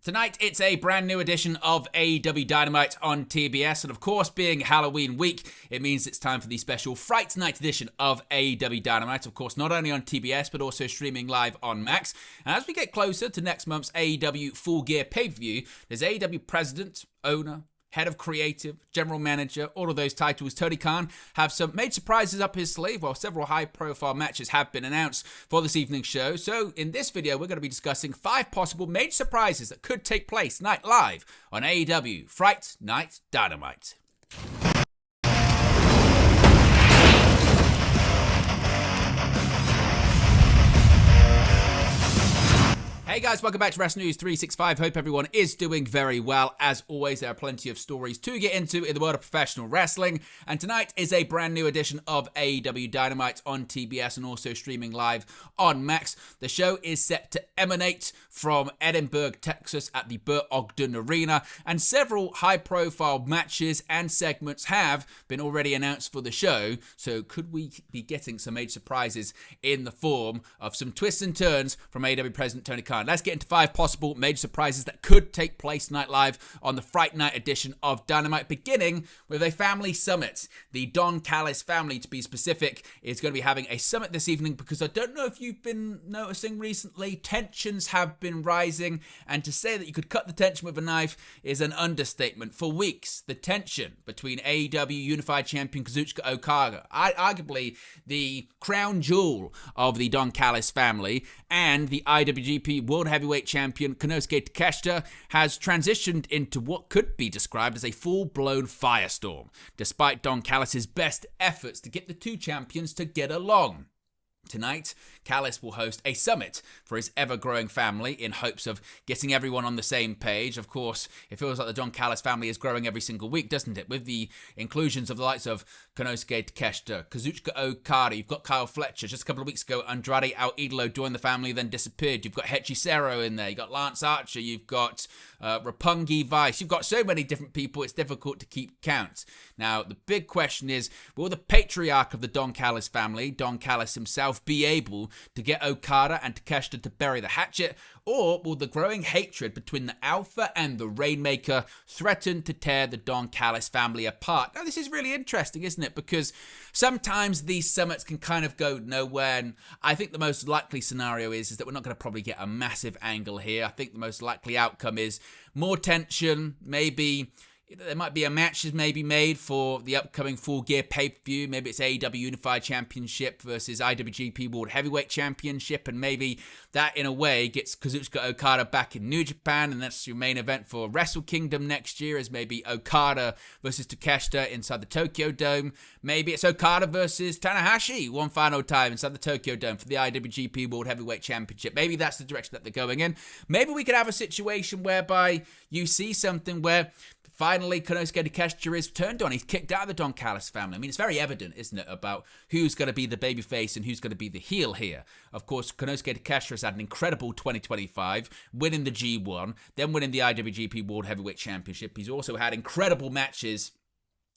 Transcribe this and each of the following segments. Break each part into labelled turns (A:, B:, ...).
A: Tonight, it's a brand new edition of AEW Dynamite on TBS, and of course, being Halloween week, it means it's time for the special Fright Night edition of AEW Dynamite, of course, not only on TBS, but also streaming live on Max. And as we get closer to next month's AEW Full Gear pay-per-view, there's AEW President, Owner, Head of Creative, General Manager, all of those titles. Tony Khan have some made surprises up his sleeve, while several high-profile matches have been announced for this evening's show. So in this video, we're going to be discussing 5 possible major surprises that could take place tonight live on AEW Fright Night Dynamite. Hey guys, welcome back to Wrestling News 365. Hope everyone is doing very well. As always, there are plenty of stories to get into in the world of professional wrestling. And tonight is a brand new edition of AEW Dynamite on TBS and also streaming live on Max. The show is set to emanate from Edinburgh, Texas at the Burt Ogden Arena. And several high-profile matches and segments have been already announced for the show. So could we be getting some major surprises in the form of some twists and turns from AEW President Tony Khan? Let's get into 5 possible major surprises that could take place tonight live on the Fright Night edition of Dynamite, beginning with a family summit. The Don Callis family, to be specific, is going to be having a summit this evening because I don't know if you've been noticing recently, tensions have been rising, and to say that you could cut the tension with a knife is an understatement. For weeks, the tension between AEW Unified Champion Kazuchika Okada, arguably the crown jewel of the Don Callis family, and the IWGP World Heavyweight Champion Konosuke Takeshita, has transitioned into what could be described as a full-blown firestorm, despite Don Callis' best efforts to get the two champions to get along. Tonight, Callis will host a summit for his ever-growing family in hopes of getting everyone on the same page. Of course, it feels like the Don Callis family is growing every single week, doesn't it? With the inclusions of the likes of Konosuke Takeshita, Kazuchika Okada, you've got Kyle Fletcher. Just a couple of weeks ago, Andrade El Idolo joined the family, then disappeared. You've got Hechicero in there. You've got Lance Archer. You've got Roppongi Vice. You've got so many different people, it's difficult to keep count. Now, the big question is, will the patriarch of the Don Callis family, Don Callis himself, be able to get Okada and Takeshita to bury the hatchet, or will the growing hatred between the Alpha and the Rainmaker threaten to tear the Don Callis family apart? Now, this is really interesting, isn't it? Because sometimes these summits can kind of go nowhere, and I think the most likely scenario is that we're not going to probably get a massive angle here. I think the most likely outcome is more tension, maybe there might be a match is maybe made for the upcoming Full Gear pay-per-view. Maybe it's AEW Unified Championship versus IWGP World Heavyweight Championship, and maybe that, in a way, gets Kazuchika Okada back in New Japan, and that's your main event for Wrestle Kingdom next year, is maybe Okada versus Takeshita inside the Tokyo Dome. Maybe it's Okada versus Tanahashi one final time inside the Tokyo Dome for the IWGP World Heavyweight Championship. Maybe that's the direction that they're going in. Maybe we could have a situation whereby you see something where finally, Konosuke Takeshita is turned on. He's kicked out of the Don Callis family. I mean, it's very evident, isn't it, about who's going to be the babyface and who's going to be the heel here. Of course, Konosuke Takeshita has had an incredible 2025, winning the G1, then winning the IWGP World Heavyweight Championship. He's also had incredible matches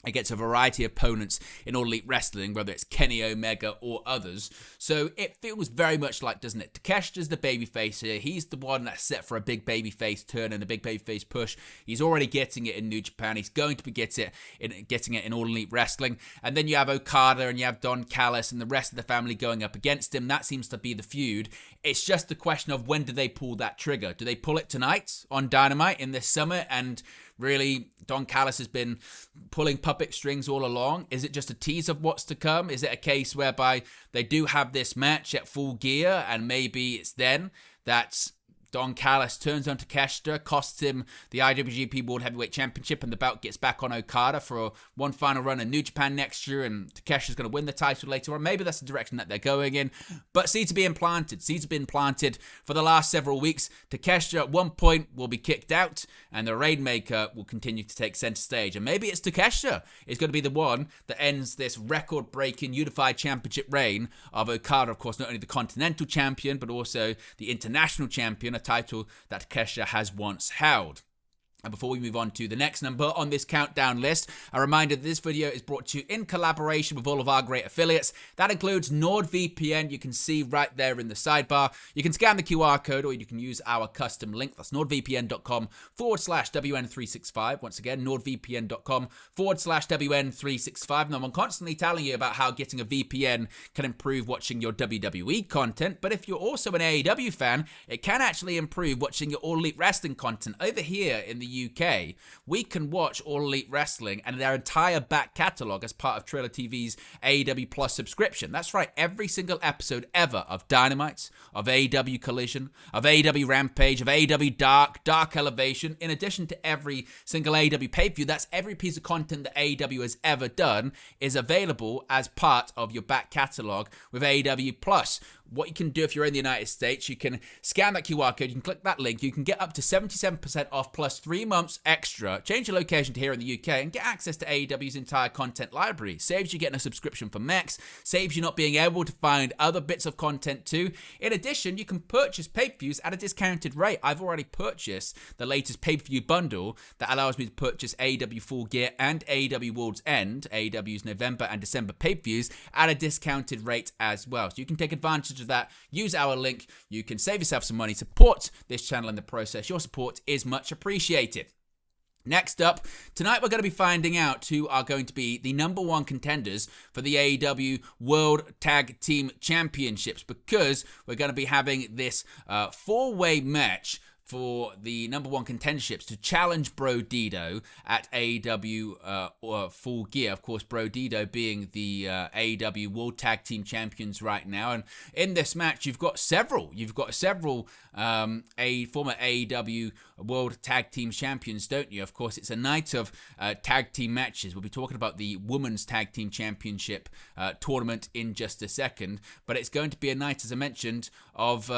A: against a variety of opponents in All Elite Wrestling, whether it's Kenny Omega or others. So it feels very much like, doesn't it? Takeshita's the babyface here. He's the one that's set for a big babyface turn and a big babyface push. He's already getting it in New Japan. He's going to be getting it in All Elite Wrestling. And then you have Okada and you have Don Callis and the rest of the family going up against him. That seems to be the feud. It's just a question of when do they pull that trigger? Do they pull it tonight on Dynamite in this summit? And really, Don Callis has been pulling puppet strings all along. Is it just a tease of what's to come? Is it a case whereby they do have this match at Full Gear and maybe it's then that Don Callis turns on Takeshita, costs him the IWGP World Heavyweight Championship, and the belt gets back on Okada for one final run in New Japan next year, and Takeshita's going to win the title later on. Maybe that's the direction that they're going in. But seeds have been planted. Seeds have been planted for the last several weeks. Takeshita at one point will be kicked out, and the Rainmaker will continue to take center stage. And maybe it's Takeshita is going to be the one that ends this record-breaking Unified Championship reign of Okada, of course, not only the Continental Champion, but also the International Champion, a title that Takeshita has once held. And before we move on to the next number on this countdown list, a reminder that this video is brought to you in collaboration with all of our great affiliates. That includes NordVPN. You can see right there in the sidebar. You can scan the QR code or you can use our custom link. That's nordvpn.com/WN365. Once again, nordvpn.com/WN365. Now, I'm constantly telling you about how getting a VPN can improve watching your WWE content. But if you're also an AEW fan, it can actually improve watching your All Elite Wrestling content. Over here in the UK, we can watch All Elite Wrestling and their entire back catalogue as part of Trailer TV's AEW Plus subscription. That's right, every single episode ever of Dynamite, of AEW Collision, of AEW Rampage, of AEW Dark Elevation, in addition to every single AEW pay-per-view, that's every piece of content that AEW has ever done is available as part of your back catalogue with AEW Plus. What you can do if you're in the United States, you can scan that QR code, you can click that link, you can get up to 77% off plus 3 months extra, change your location to here in the UK, and get access to AEW's entire content library. Saves you getting a subscription for Max, saves you not being able to find other bits of content too. In addition, you can purchase pay-per-views at a discounted rate. I've already purchased the latest pay-per-view bundle that allows me to purchase AEW Full Gear and AEW World's End, AEW's November and December pay-per-views, at a discounted rate as well. So you can take advantage of that, use our link, you can save yourself some money, support this channel in the process. Your support is much appreciated. Next up, tonight we're going to be finding out who are going to be the number one contenders for the AEW World Tag Team Championships, because we're going to be having this four-way match for the number one contenderships to challenge Bro Dido at AEW Full Gear. Of course, Bro Dido being the AEW World Tag Team Champions right now. And in this match, you've got several former AEW World Tag Team Champions, don't you? Of course, it's a night of tag team matches. We'll be talking about the Women's Tag Team Championship tournament in just a second. But it's going to be a night, as I mentioned, of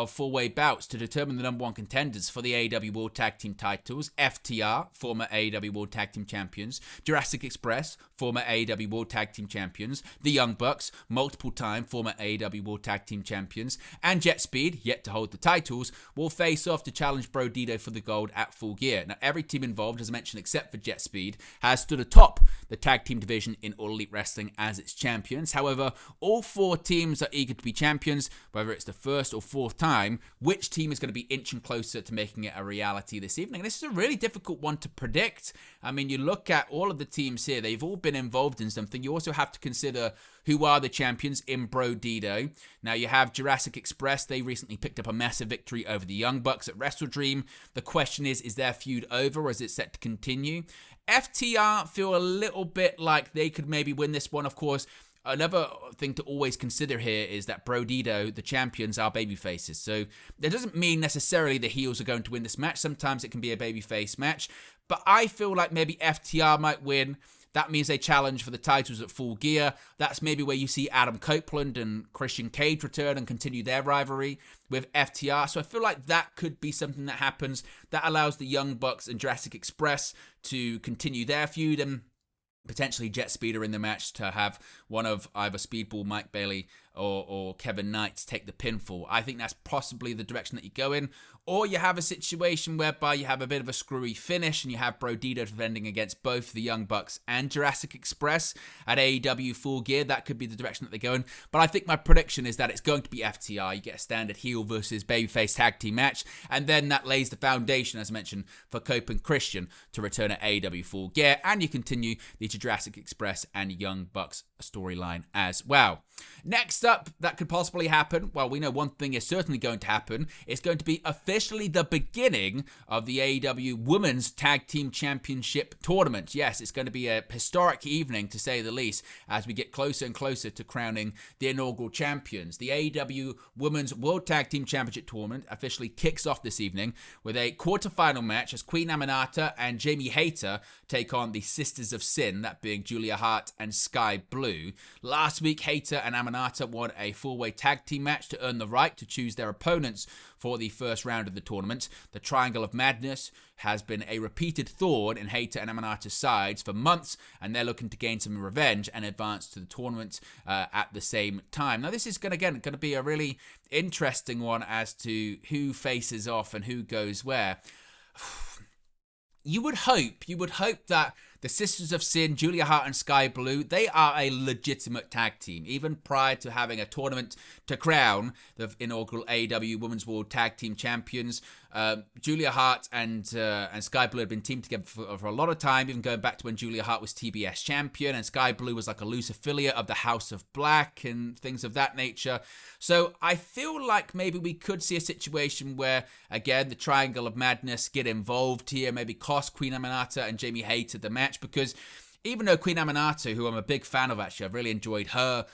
A: four-way bouts to determine the number one contenders for the AEW World Tag Team titles. FTR, former AEW World Tag Team Champions. Jurassic Express, former AEW World Tag Team Champions. The Young Bucks, multiple-time former AEW World Tag Team Champions. And Jet Speed, yet to hold the titles, will face off to challenge Bro Dido for the gold at Full Gear. Now, every team involved, as I mentioned, except for Jet Speed, has stood atop the tag team division in All Elite Wrestling as its champions. However, all four teams are eager to be champions, whether it's the first or fourth time. Which team is going to be inching closer to making it a reality this evening? And this is a really difficult one to predict. I mean, you look at all of the teams here, they've all been involved in something. You also have to consider who are the champions in Bro Dido. Now, you have Jurassic Express. They recently picked up a massive victory over the Young Bucks at Wrestle Dream. The question is their feud over, or is it set to continue? FTR feel a little bit like they could maybe win this one. Of course, another thing to always consider here is that Bro Dido, the champions, are babyfaces. So that doesn't mean necessarily the heels are going to win this match. Sometimes it can be a babyface match. But I feel like maybe FTR might win. That means they challenge for the titles at Full Gear. That's maybe where you see Adam Copeland and Christian Cage return and continue their rivalry with FTR. So I feel like that could be something that happens that allows the Young Bucks and Jurassic Express to continue their feud, and potentially Jet Speed are in the match to have one of either Speedball Mike Bailey or Kevin Knight take the pinfall. I think that's possibly the direction that you go in. Or you have a situation whereby you have a bit of a screwy finish and you have Bro Dido defending against both the Young Bucks and Jurassic Express at AEW Full Gear. That could be the direction that they go in. But I think my prediction is that it's going to be FTR. You get a standard heel versus babyface tag team match. And then that lays the foundation, as I mentioned, for Cope and Christian to return at AEW Full Gear. And you continue the Jurassic Express and Young Bucks storyline as well. Next up, that could possibly happen. Well, we know one thing is certainly going to happen. It's going to be officially the beginning of the AEW Women's Tag Team Championship Tournament. Yes, it's going to be a historic evening, to say the least, as we get closer and closer to crowning the inaugural champions. The AEW Women's World Tag Team Championship Tournament officially kicks off this evening with a quarterfinal match as Queen Aminata and Jamie Hayter take on the Sisters of Sin, that being Julia Hart and Sky Blue. Last week, Hayter and Aminata won a four-way tag team match to earn the right to choose their opponents for the first round of the tournament. The Triangle of Madness has been a repeated thorn in Hayter and Aminata's sides for months, and they're looking to gain some revenge and advance to the tournament at the same time. Now, this is going to be a really interesting one as to who faces off and who goes where. you would hope that the Sisters of Sin, Julia Hart and Sky Blue, they are a legitimate tag team. Even prior to having a tournament to crown the inaugural AEW Women's World Tag Team Champions, Julia Hart and Sky Blue had been teamed together for a lot of time, even going back to when Julia Hart was TBS champion, and Sky Blue was like a loose affiliate of the House of Black and things of that nature. So I feel like maybe we could see a situation where, again, the Triangle of Madness get involved here, maybe cost Queen Aminata and Jamie Hayter the match, because even though Queen Aminata, who I'm a big fan of actually, I've really enjoyed her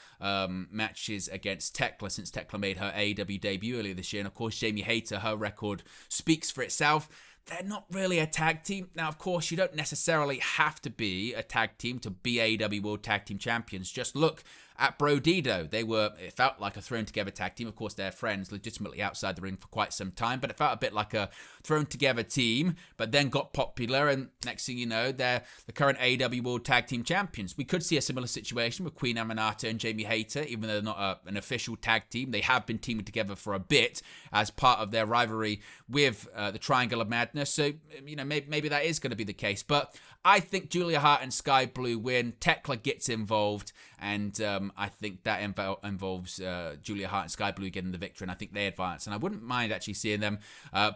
A: matches against Tekla since Tekla made her AEW debut earlier this year, and of course Jamie Hayter, her record speaks for itself. They're not really a tag team. Now, of course, you don't necessarily have to be a tag team to be AEW World Tag Team Champions. Just look at Brodido. It felt like a thrown together tag team. Of course, they're friends legitimately outside the ring for quite some time, but it felt a bit like a thrown together team, but then got popular, and next thing you know, they're the current AEW World Tag Team Champions. We could see a similar situation with Queen Aminata and Jamie Hayter, even though they're not an official tag team. They have been teaming together for a bit as part of their rivalry with the Triangle of Madness, so maybe that is going to be the case, but I think Julia Hart and Sky Blue win. Tekla gets involved, and I think that involves Julia Hart and Sky Blue getting the victory, and I think they advance. And I wouldn't mind actually seeing them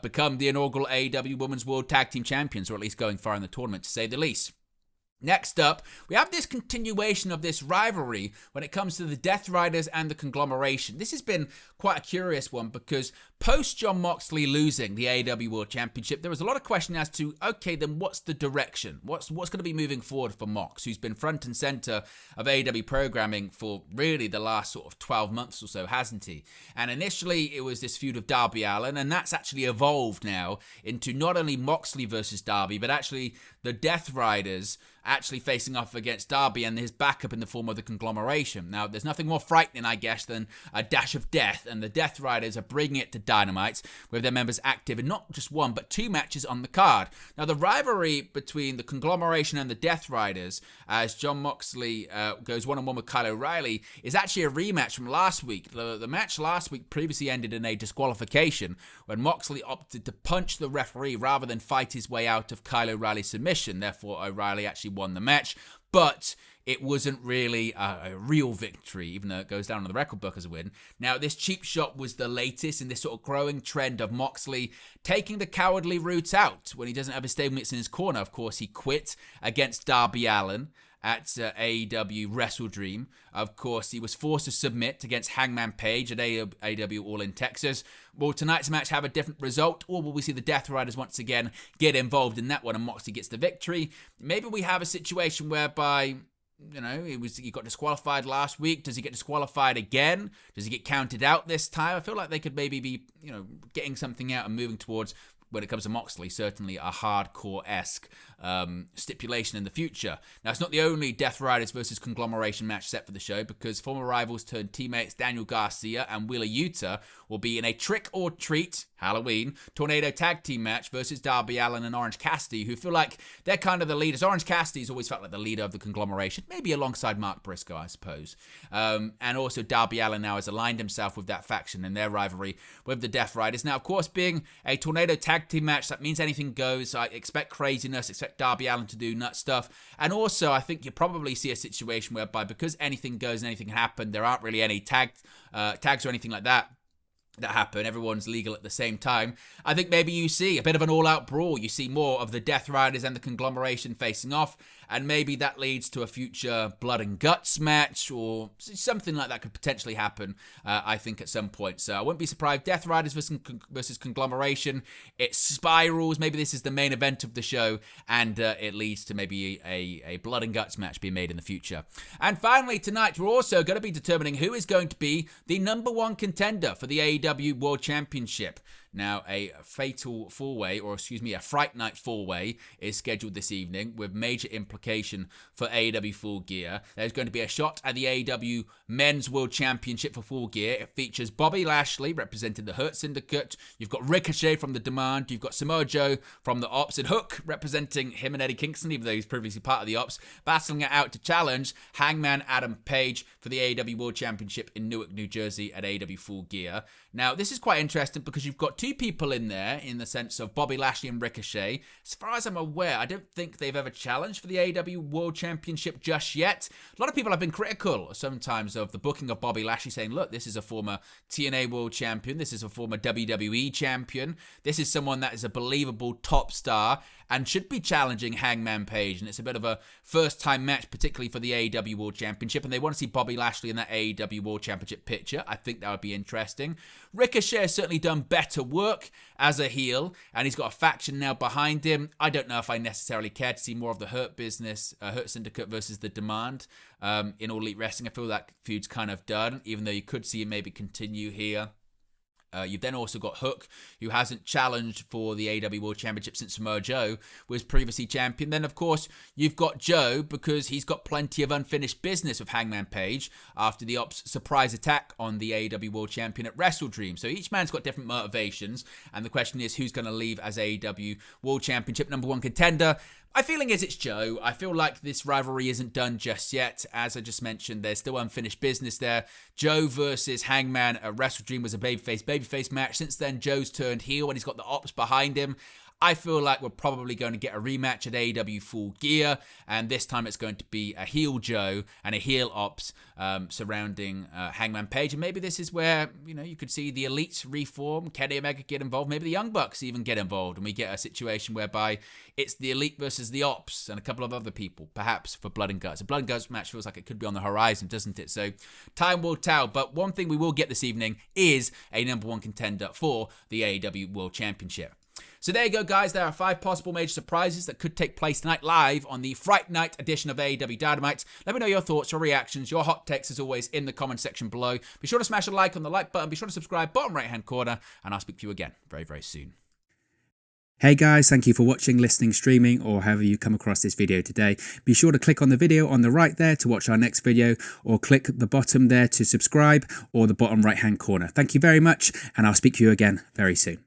A: become the inaugural AEW Women's World Tag Team Champions, or at least going far in the tournament, to say the least. Next up, we have this continuation of this rivalry when it comes to the Death Riders and the Conglomeration. This has been quite a curious one because post Jon Moxley losing the AEW World Championship, there was a lot of question as to, okay, then what's the direction? What's going to be moving forward for Mox, who's been front and center of AEW programming for really the last sort of 12 months or so, hasn't he? And initially, it was this feud of Darby Allin, and that's actually evolved now into not only Moxley versus Darby, but actually the Death Riders actually facing off against Darby and his backup in the form of the Conglomeration. Now, there's nothing more frightening, I guess, than a dash of death, and the Death Riders are bringing it to Dynamite with their members active in not just one, but two matches on the card. Now, the rivalry between the Conglomeration and the Death Riders, as Jon Moxley goes one-on-one with Kyle O'Reilly, is actually a rematch from last week. The match last week previously ended in a disqualification when Moxley opted to punch the referee rather than fight his way out of Kyle O'Reilly's submission. Therefore, O'Reilly actually won the match, but it wasn't really a real victory, even though it goes down on the record book as a win. Now, this cheap shot was the latest in this sort of growing trend of Moxley taking the cowardly route out when he doesn't have his stablemates in his corner. Of course, he quit against Darby Allin at AEW Wrestle Dream. Of course, he was forced to submit against Hangman Page at AEW All in Texas. Will tonight's match have a different result, or will we see the Death Riders once again get involved in that one and Moxley gets the victory? Maybe we have a situation whereby, he got disqualified last week. Does he get disqualified again? Does he get counted out this time? I feel like they could maybe be, getting something out and moving towards, when it comes to Moxley, certainly a hardcore-esque stipulation in the future. Now, it's not the only Death Riders versus Conglomeration match set for the show, because former rivals turned teammates Daniel Garcia and Wheeler Yuta will be in a Trick or Treat Halloween Tornado Tag Team match versus Darby Allin and Orange Cassidy, who feel like they're kind of the leaders. Orange Cassidy's always felt like the leader of the Conglomeration, maybe alongside Mark Briscoe, I suppose. And also Darby Allin now has aligned himself with that faction in their rivalry with the Death Riders. Now, of course, being a Tornado Tag Team match, that means anything goes. I expect craziness, expect Darby Allin to do nut stuff. And also, I think you probably see a situation whereby, because anything goes and anything can happen, there aren't really any tags or anything like that happen. Everyone's legal at the same time. I think maybe you see a bit of an all-out brawl. You see more of the Death Riders and the Conglomeration facing off, and maybe that leads to a future Blood and Guts match, or something like that could potentially happen, I think, at some point. So I wouldn't be surprised. Death Riders versus Conglomeration. It spirals. Maybe this is the main event of the show, and it leads to maybe a Blood and Guts match being made in the future. And finally, tonight, we're also going to be determining who is going to be the number one contender for the AEW World Championship. Now, a fatal four-way, or a Fright Night four-way is scheduled this evening with major implication for AEW Full Gear. There's going to be a shot at the AEW Men's World Championship for Full Gear. It features Bobby Lashley representing the Hurt Syndicate. You've got Ricochet from the Demand. You've got Samoa Joe from the Ops, and Hook representing him and Eddie Kingston, even though he's previously part of the Ops, battling it out to challenge Hangman Adam Page for the AEW World Championship in Newark, New Jersey at AEW Full Gear. Now, this is quite interesting because you've got two two people in there in the sense of Bobby Lashley and Ricochet. As far as I'm aware, I don't think they've ever challenged for the AEW World Championship just yet. A lot of people have been critical sometimes of the booking of Bobby Lashley, saying, look, this is a former TNA World Champion. This is a former WWE Champion. This is someone that is a believable top star and should be challenging Hangman Page. And it's a bit of a first-time match, particularly for the AEW World Championship. And they want to see Bobby Lashley in that AEW World Championship picture. I think that would be interesting. Ricochet has certainly done better work as a heel, and he's got a faction now behind him. I don't know if I necessarily care to see more of the Hurt Business, Hurt Syndicate versus the Demand in All Elite Wrestling. I feel that feud's kind of done, even though you could see him maybe continue here. You've then also got Hook, who hasn't challenged for the AEW World Championship since Samoa Joe was previously champion. Then, of course, you've got Joe because he's got plenty of unfinished business with Hangman Page after the Ops surprise attack on the AEW World Champion at Wrestle Dream. So each man's got different motivations, and the question is who's going to leave as AEW World Championship #1 contender. My feeling is it's Joe. I feel like this rivalry isn't done just yet. As I just mentioned, there's still unfinished business there. Joe versus Hangman at Wrestle Dream was a babyface match. Since then, Joe's turned heel and he's got the Ops behind him. I feel like we're probably going to get a rematch at AEW Full Gear, and this time it's going to be a heel Joe and a heel Ops surrounding Hangman Page. And maybe this is where, you could see the Elites reform, Kenny Omega get involved, maybe the Young Bucks even get involved, and we get a situation whereby it's the Elite versus the Ops and a couple of other people, perhaps for Blood and Guts. A Blood and Guts match feels like it could be on the horizon, doesn't it? So time will tell. But one thing we will get this evening is a #1 contender for the AEW World Championship. So there you go, guys. There are 5 possible major surprises that could take place tonight live on the Fright Night edition of AEW Dynamite. Let me know your thoughts, your reactions, your hot takes, as always, in the comment section below. Be sure to smash a like on the like button. Be sure to subscribe, bottom right-hand corner, and I'll speak to you again very, very soon.
B: Hey guys, thank you for watching, listening, streaming, or however you come across this video today. Be sure to click on the video on the right there to watch our next video, or click the bottom there to subscribe, or the bottom right-hand corner. Thank you very much, and I'll speak to you again very soon.